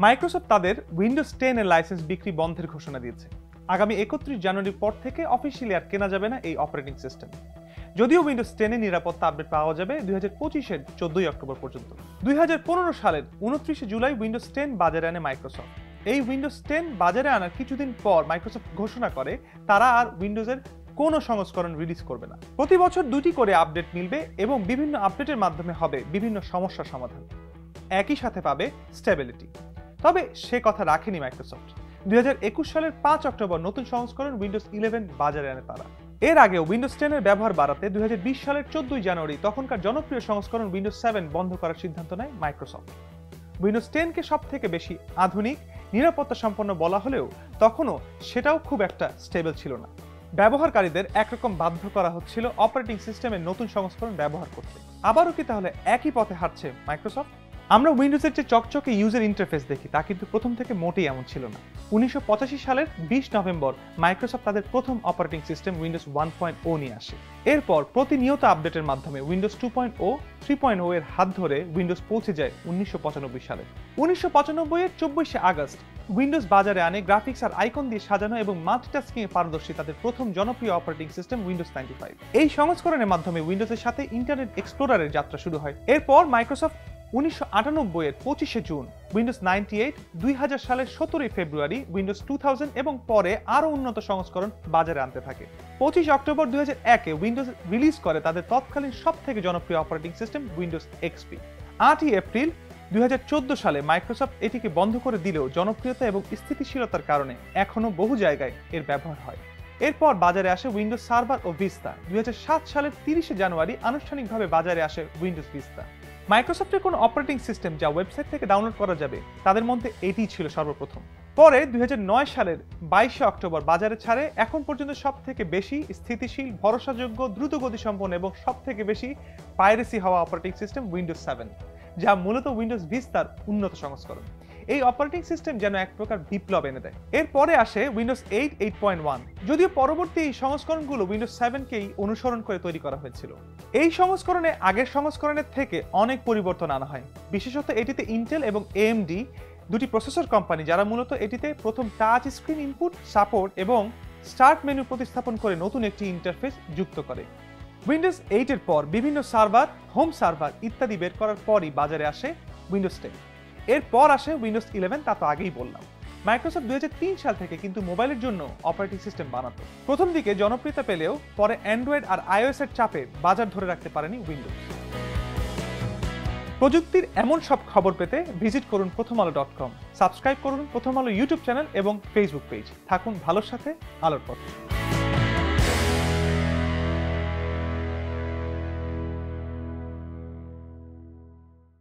Microsoft তাদের Windows 10 এর licence বিক্রি বন্ধের ঘোষণা দিয়েছে। আগামী 31 জানুয়ারির পর থেকে অফিসিয়ালি আর কেনা যাবে না এই অপারেটিং সিস্টেম। যদিও উইন্ডোজ 10 এর নিরাপত্তা আপডেট পাওয়া যাবে 2025 এর 14 অক্টোবর পর্যন্ত। 2015 সালের 29 জুলাই উইন্ডোজ 10 বাজারে আনে মাইক্রোসফট। এই উইন্ডোজ 10 বাজারে আনার কিছুদিন পর মাইক্রোসফট ঘোষণা করে তারা আর উইন্ডোজের কোনো সংস্করণ রিলিজ করবে না। প্রতি বছর 2টি করে আপডেট মিলবে এবং বিভিন্ন আপডেটের মাধ্যমে হবে বিভিন্ন সমস্যার সমাধান। একই সাথে পাবে স্টেবিলিটি। তবে সে কথা রাখেনি মাইক্রোসফট। 2021 সালের 5 অক্টোবর নতুন সংস্করণ উইন্ডোজ 11 বাজারে আনে তারা। এর আগেও উইন্ডোজ 10 এর ব্যবহার বাড়াতে 2020 সালের 14 জানুয়ারি তখনকার জনপ্রিয় সংস্করণ উইন্ডোজ 7 বন্ধ করার সিদ্ধান্ত নেয় মাইক্রোসফট। উইন্ডোজ 10 কে সব থেকে বেশি আধুনিক, নিরাপত্তা সম্পন্ন বলা হলেও তখনও সেটাও খুব একটা স্টেবল ছিল না। ব্যবহারকারীদের একরকম বাধ্য করা হচ্ছিল অপারেটিং সিস্টেমের নতুন সংস্করণ ব্যবহার করতে। আবারও কি তাহলে একই পথে হাঁটছে মাইক্রোসফট? আমরা উইন্ডোজের যে চকচকে ইউজার ইন্টারফেস দেখি তা কিন্তু প্রথম থেকে মোটেই এমন ছিল না। 1985 সালের 20 নভেম্বর মাইক্রোসফট তাদের প্রথম অপারেটিং সিস্টেম উইন্ডোজ 1.0 নিয়ে আসে। এরপর প্রতিনিয়ত আপডেটের মাধ্যমে উইন্ডোজ 2.0, 3.0 এর হাত ধরে উইন্ডোজ পৌঁছে যায় 1995 সালে। 1995 এর 24 আগস্ট উইন্ডোজ বাজারে আনে গ্রাফিক্স আর আইকন দিয়ে সাজানো এবং মাল্টিটাস্কিং এ পারদর্শী তাদের প্রথম জনপ্রিয় অপারেটিং সিস্টেম উইন্ডোজ 95। এই সংস্করণের মাধ্যমে উইন্ডোজের সাথে ইন্টারনেট এক্সপ্লোরারের যাত্রা শুরু হয়। এরপর মাইক্রোসফট 1998 এর 25 জুন উইন্ডোজ 98, 2000 সালের 17 ফেব্রুয়ারি উইন্ডোজ 2000 এবং পরে আরো উন্নত সংস্করণ বাজারে আনতে থাকে। 25 অক্টোবর 2001 এ উইন্ডোজ রিলিজ করে তাদের তৎকালীন সবথেকে জনপ্রিয় operating system Windows XP. 8 April 2014 সালে মাইক্রোসফট এটিকে বন্ধ করে দিলেও জনপ্রিয়তা এবং স্থিতিশীলতার কারণে এখনো বহু জায়গায় এর ব্যবহার হয়। এরপর বাজারে আসে উইন্ডোজ সার্ভার ও ভিস্তা। 2007 সালের 30 জানুয়ারি আনুষ্ঠানিকভাবে বাজারে আসে উইন্ডোজ ভিস্তা। মাইক্রোসফটের কোনো অপারেটিং সিস্টেম যা ওয়েবসাইট থেকে ডাউনলোড করা যাবে তাদের মধ্যে এটিই ছিল সর্বপ্রথম। পরে 2009 সালের 22 অক্টোবর বাজারে ছাড়ে এখন পর্যন্ত সবথেকে বেশি স্থিতিশীল, ভরসাযোগ্য, দ্রুতগতিসম্পন্ন এবং সবথেকে বেশি পাইরেসি হওয়া অপারেটিং সিস্টেম উইন্ডোজ 7, যা মূলত উইন্ডোজ ভিস্তার উন্নত সংস্করণ। এই অপারেটিং সিস্টেম যেন এক প্রকার বিপ্লব এনে দেয়। এরপরে আসে উইন্ডোজ 8, 8.1। যদিও পরবর্তী এই সংস্করণগুলো উইন্ডোজ 7কেই অনুসরণ করে তৈরি করা হয়েছিল। এই সংস্করণে আগের সংস্করণের থেকে অনেক পরিবর্তন আনা হয়। বিশেষত এটিতে ইন্টেল এবং AMD দুটি প্রসেসর কোম্পানি যারা মূলত এটিতে প্রথম টাচ স্ক্রিন ইনপুট, সাপোর্ট এবং স্টার্ট মেনু প্রতিস্থাপন করে নতুন একটি ইন্টারফেস যুক্ত করে। উইন্ডোজ 8 এর পর বিভিন্ন সার্ভার, হোম সার্ভার ইত্যাদি বের করার পরই বাজারে আসে উইন্ডোজ 10। এরপর আসে উইন্ডোজ 11, তা তো আগেই বললাম। মাইক্রোসফট 2003 সাল থেকে কিন্তু মোবাইলের জন্য অপারেটিং সিস্টেম বানাতো। প্রথম দিকে জনপ্রিয়তা পেলেও পরে অ্যান্ড্রয়েড আর iOS এর চাপে বাজার ধরে রাখতে পারেনি উইন্ডোজ। প্রযুক্তির এমন সব খবর পেতে ভিজিট করুন prothomalo.com, সাবস্ক্রাইব করুন প্রথম আলো ইউটিউব চ্যানেল এবং ফেসবুক পেজ। থাকুন ভালোর সাথে, আলোর পথে।